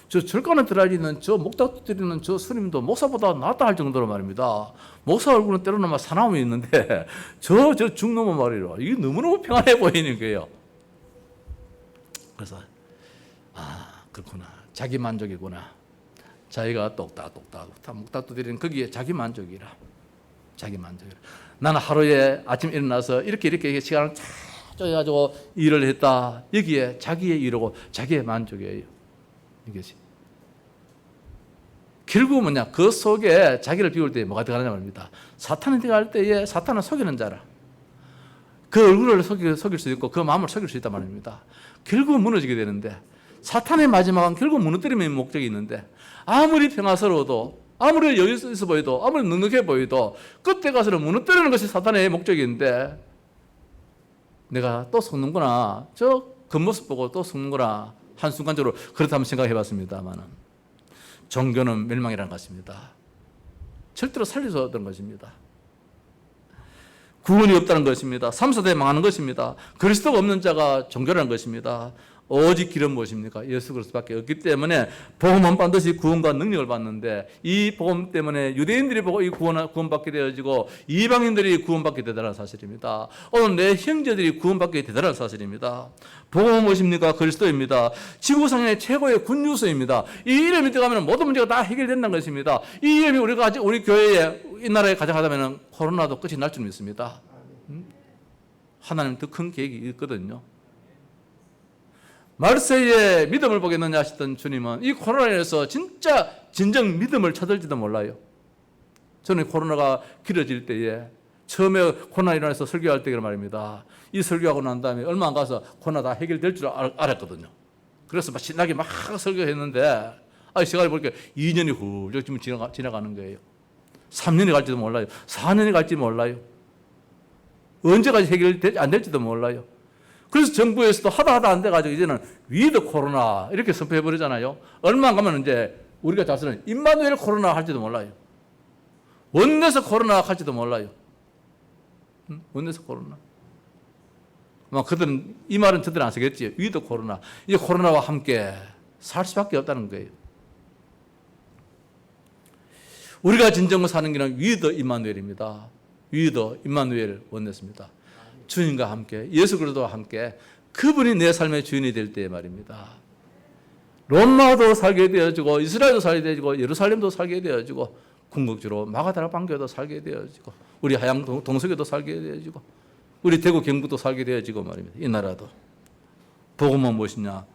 저 절간에 들어있는 저 목탁 드리는 저 스님도 목사보다 낫다 할 정도로 말입니다. 목사 얼굴은 때로는 막 사나움이 있는데 저 중놈은 말이로 이게 너무너무 평안해 보이는 거예요. 그래서 그렇구나. 자기 만족이구나. 자기가 똑딱똑딱 목탁 드리는 거기에 자기 만족이라. 자기 만족이라. 나는 하루에 아침 일어나서 이렇게 시간을 쫙 쪼여가지고 일을 했다. 여기에 자기의 이루고 자기의 만족이에요. 이것이. 결국 뭐냐? 그 속에 자기를 비울 때 뭐가 들어가느냐 말입니다. 사탄이 들어갈 때에 사탄은 속이는 자라. 그 얼굴을 속일 수 있고 그 마음을 속일 수 있단 말입니다. 결국 무너지게 되는데 사탄의 마지막은 결국 무너뜨림의 목적이 있는데 아무리 평화스러워도 아무리 여유 있어 보여도 아무리 넉넉해 보여도 끝에 가서는 무너뜨리는 것이 사탄의 목적인데 내가 또 속는구나. 저 겉모습 보고 또 속는구나. 한순간적으로 그렇다면 생각해 봤습니다만은 종교는 멸망이라는 것입니다. 절대로 살릴 수 없다는 것입니다. 구원이 없다는 것입니다. 3, 4대 망하는 것입니다. 그리스도가 없는 자가 종교라는 것입니다. 오직 길은 무엇입니까? 예수 그리스도밖에 없기 때문에 복음은 반드시 구원과 능력을 받는데 이 복음 때문에 유대인들이 보고 이 구원받게 되어지고 이방인들이 구원받게 되다는 사실입니다. 오늘 내 형제들이 구원받게 되다는 사실입니다. 복음은 무엇입니까? 그리스도입니다. 지구상의 최고의 굿뉴스입니다. 이 이름이 들어가면 모든 문제가 다 해결된다는 것입니다. 이 이름이 우리 교회에 이 나라에 가져가다면 코로나도 끝이 날 줄 믿습니다. 하나님 더 큰 계획이 있거든요. 말세에 믿음을 보겠느냐 하시던 주님은 이 코로나에서 진짜 진정 믿음을 찾을지도 몰라요. 저는 코로나가 길어질 때에 처음에 코로나 일어나서 설교할 때 말입니다. 이 설교하고 난 다음에 얼마 안 가서 코로나 다 해결될 줄 알았거든요. 그래서 막 신나게 막 설교했는데 시간을 보니까 2년이 훌쩍 지금 지나가는 거예요. 3년이 갈지도 몰라요. 4년이 갈지 몰라요. 언제까지 해결 안 될지도 몰라요. 그래서 정부에서도 하다 안 돼가지고 이제는 위드 코로나 이렇게 선포해버리잖아요. 얼마 안 가면 이제 우리가 자서는 임마누엘 코로나 할지도 몰라요. 원내에서 코로나 할지도 몰라요. 원내에서 코로나. 그들은 이 말은 저들은 안 쓰겠지. 위드 코로나. 이 코로나와 함께 살 수밖에 없다는 거예요. 우리가 진정으로 사는 길은 위드 임마누엘입니다. 위드 임마누엘 원내스입니다. 주님과 함께 예수 그리스도와 함께 그분이 내 삶의 주인이 될 때 말입니다. 로마도 살게 되어지고 이스라엘도 살게 되어지고 예루살렘도 살게 되어지고 궁극적으로 마가다라 방교도 살게 되어지고 우리 하양 동서교도 살게 되어지고 우리 대구 경북도 살게 되어지고 말입니다. 이 나라도 복음은 무엇이냐?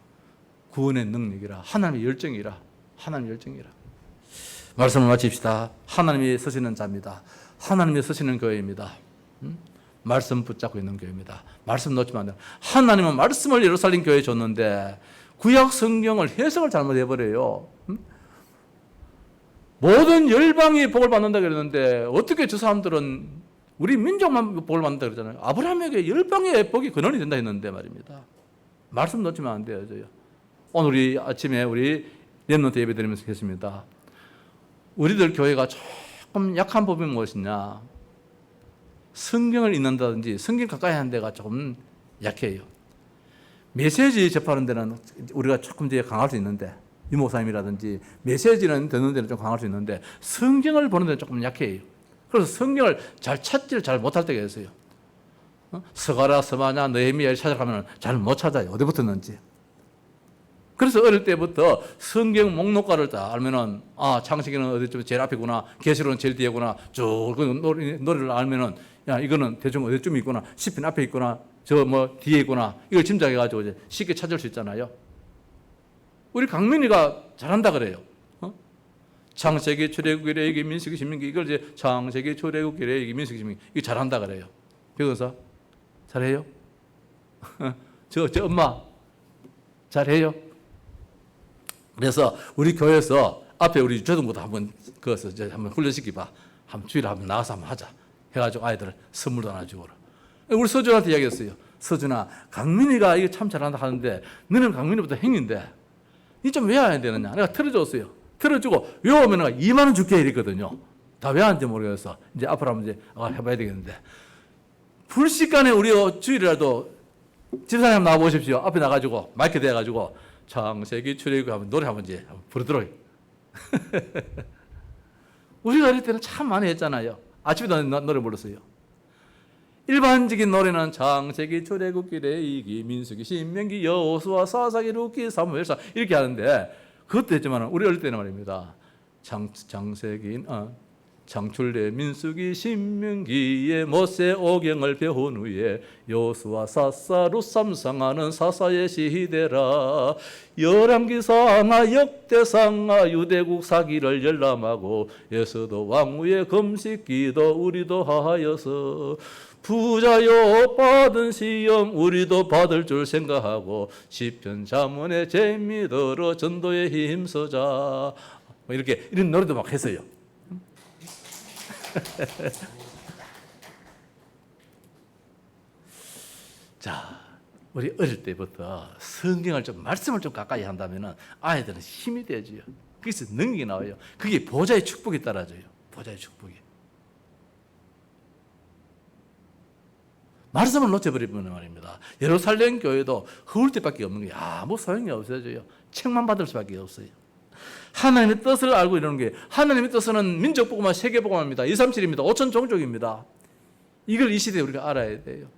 구원의 능력이라 하나님의 열정이라 하나님의 열정이라. 말씀을 마칩시다. 하나님이 서시는 자입니다. 하나님이 서시는 교회입니다. 말씀 붙잡고 있는 교회입니다. 말씀 놓치면 안 돼요. 하나님은 말씀을 예루살렘 교회에 줬는데 구약 성경을 해석을 잘못해버려요. 모든 열방이 복을 받는다 그랬는데 어떻게 저 사람들은 우리 민족만 복을 받는다 그러잖아요. 아브라함에게 열방의 복이 근원이 된다 했는데 말입니다. 말씀 놓치면 안 돼요. 오늘 우리 아침에 우리 렘넌트 예배 드리면서 했습니다. 우리들 교회가 조금 약한 법이 무엇이냐? 성경을 읽는다든지 성경 가까이 하는 데가 조금 약해요. 메시지 접하는 데는 우리가 조금 더 강할 수 있는데, 유목사님이라든지 메시지는 듣는 데는 좀 강할 수 있는데 성경을 보는 데는 조금 약해요. 그래서 성경을 잘 찾지를 잘 못할 때가 있어요. 스가랴, 스바냐, 느헤미야를 찾아가면 잘 못 찾아요. 어디 붙었는지. 그래서 어릴 때부터 성경 목록가를 딱 알면은, 아, 창세기는 어디쯤 제일 앞이구나, 계시록은 제일 뒤에구나, 쭉 그 노래를 알면은, 야, 이거는 대충 어디쯤 있구나, 시편 앞에 있구나, 저 뭐 뒤에 있구나, 이걸 짐작해가지고 이제 쉽게 찾을 수 있잖아요. 우리 강민이가 잘한다 그래요. 창세기, 출애굽기, 레위기, 민수기, 신명기, 이걸 이제 창세기, 출애굽기, 레위기, 민수기, 신명기, 이거 잘한다 그래요. 변호사 잘해요? 저 엄마 잘해요? 그래서 우리 교회에서 앞에 우리 유초등부도 한번 그어서 이제 한번 훈련시키봐. 한번 주일에 한번 나가서 한번 하자. 해가지고 아이들 선물도 하나 주고. 우리 서준한테 이야기했어요. 서준아, 강민이가 이거 참 잘한다 하는데 너는 강민이보다 형인데 이 좀 외워야 되느냐? 내가 틀어줬어요. 틀어주고 외우면 2만 원 줄게 이랬거든요. 다 외웠는지 모르겠어. 이제 앞으로 한번 이제 해봐야 되겠는데. 불시간에 우리 주일이라도 집사님 한번 나와보십시오. 앞에 나가지고 마이크 대가지고 창세기, 출애굽기 하면 노래 한번 이제 부르도록. 우리가 어릴 때는 참 많이 했잖아요. 아침에도 노래 불렀어요. 일반적인 노래는 창세기, 출애굽기, 레위기, 민수기, 신명기, 여호수아, 사사기, 룻기, 사무엘사 이렇게 하는데 그것도 했지만 우리 어릴 때는 말입니다. 창세기, 창출래, 민수기, 신명기에 모세 오경을 배운 후에 여호수아, 사사, 룻, 삼상하는 사사의 시대라. 열왕기상하, 역대상하, 유대국 사기를 열람하고 에스더 왕후의 금식기도 우리도 하여서 부자요 받은 시험 우리도 받을 줄 생각하고 시편 자문의 재미들어 전도에 힘써자. 이렇게 이런 노래도 막 했어요. 자, 우리 어릴 때부터 성경을 좀 말씀을 좀 가까이 한다면 아이들은 힘이 되지요. 그래서 능력이 나와요. 그게 보좌의 축복이 따라져요. 보좌의 축복이. 말씀을 놓쳐버리면 말입니다. 예루살렘 교회도 허울 때밖에 없는 게 아무 소용이 없어져요. 책만 받을 수밖에 없어요. 하나님의 뜻을 알고 이러는 게, 하나님의 뜻은 민족복음화, 세계복음화입니다. 237입니다. 5천 종족입니다. 이걸 이 시대에 우리가 알아야 돼요.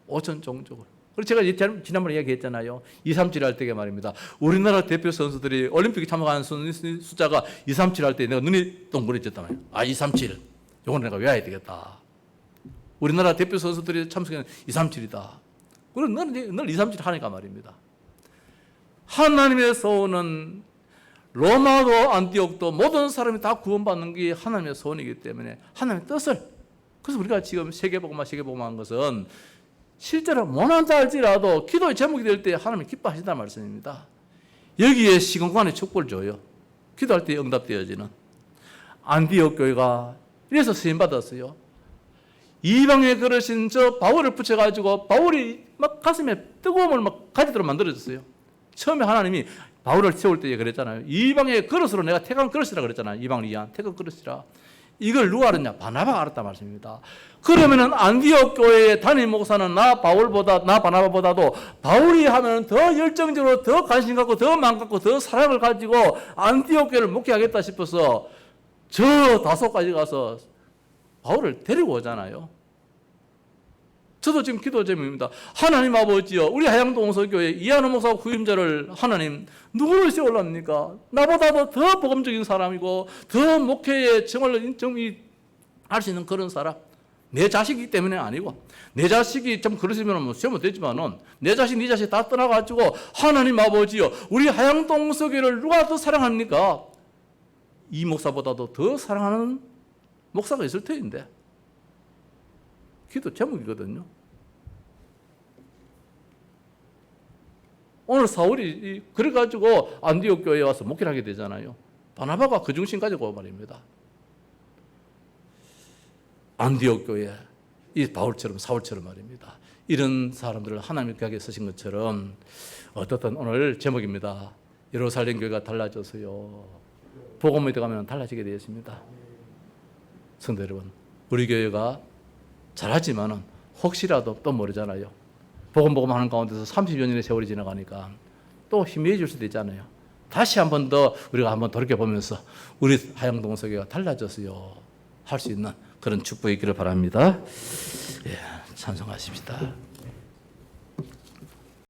5천 종족을. 그리고 제가 지난번에 이야기했잖아요. 237 할 때가 말입니다. 우리나라 대표 선수들이 올림픽에 참가하는 숫자가 237 할 때 내가 눈이 동그래졌단 말이에요. 아, 237. 이건 내가 외워야 되겠다. 우리나라 대표 선수들이 참석하는 237이다. 그럼 늘 237 하니까 말입니다. 하나님의 소원은 로마도 안디옥도 모든 사람이 다 구원받는 게 하나님의 소원이기 때문에 하나님의 뜻을, 그래서 우리가 지금 세계복음화한 것은 실제로 못한다 할지라도 기도의 제목이 될 때 하나님이 기뻐하신다는 말씀입니다. 여기에 시공간의 축복을 줘요. 기도할 때 응답되어지는. 안디옥 교회가 이래서 쓰임받았어요. 이방에 그러신 저 바울을 붙여가지고 바울이 막 가슴에 뜨거움을 막 가지도록 만들어졌어요. 처음에 하나님이 바울을 세울 때 그랬잖아요. 이방의 그릇으로 내가 택한 그릇이라 그랬잖아요. 이방을 위한 택한 그릇이라. 이걸 누가 알았냐? 바나바가 알았단 말씀입니다. 그러면은 안디옥 교회의 담임 목사는 나 바나바보다도 바울이 하면 더 열정적으로 더 관심 갖고 더 마음 갖고 더 사랑을 가지고 안디옥 교회를 목회하겠다 싶어서 저 다소까지 가서 바울을 데리고 오잖아요. 저도 지금 기도 제목입니다. 하나님 아버지여, 우리 하양동서교회 이한우 목사 후임자를 하나님 누구를 세울랍니까? 나보다도 더 복음적인 사람이고 더 목회에 정말로 정이 할 수 있는 그런 사람. 내 자식이기 때문에 아니고, 내 자식이 좀 그러시면 뭐 세우면 되지만은 내 자식, 네 자식 다 떠나가지고 하나님 아버지여, 우리 하양동서교회를 누가 더 사랑합니까? 이 목사보다도 더 사랑하는 목사가 있을 터인데. 기도 제목이거든요. 오늘 사울이 그래가지고 안디옥 교회에 와서 목회를 하게 되잖아요. 바나바가 그 중심 가지고 말입니다. 안디옥 교회, 이 바울처럼 사울처럼 말입니다. 이런 사람들을 하나님의 궤하게 쓰신 것처럼 어떻든 오늘 제목입니다. 예루살렘 교회가 달라져서요. 복음에 들어가면 달라지게 되었습니다. 성도 여러분, 우리 교회가 잘하지만은 혹시라도 또 모르잖아요. 복음 하는 가운데서 30여 년의 세월이 지나가니까 또 희미해질 수도 있잖아요. 다시 한 번 더 우리가 한번 돌이켜보면서 우리 하양동서교가 달라졌어요 할 수 있는 그런 축복이 있기를 바랍니다. 예, 찬송하십시다.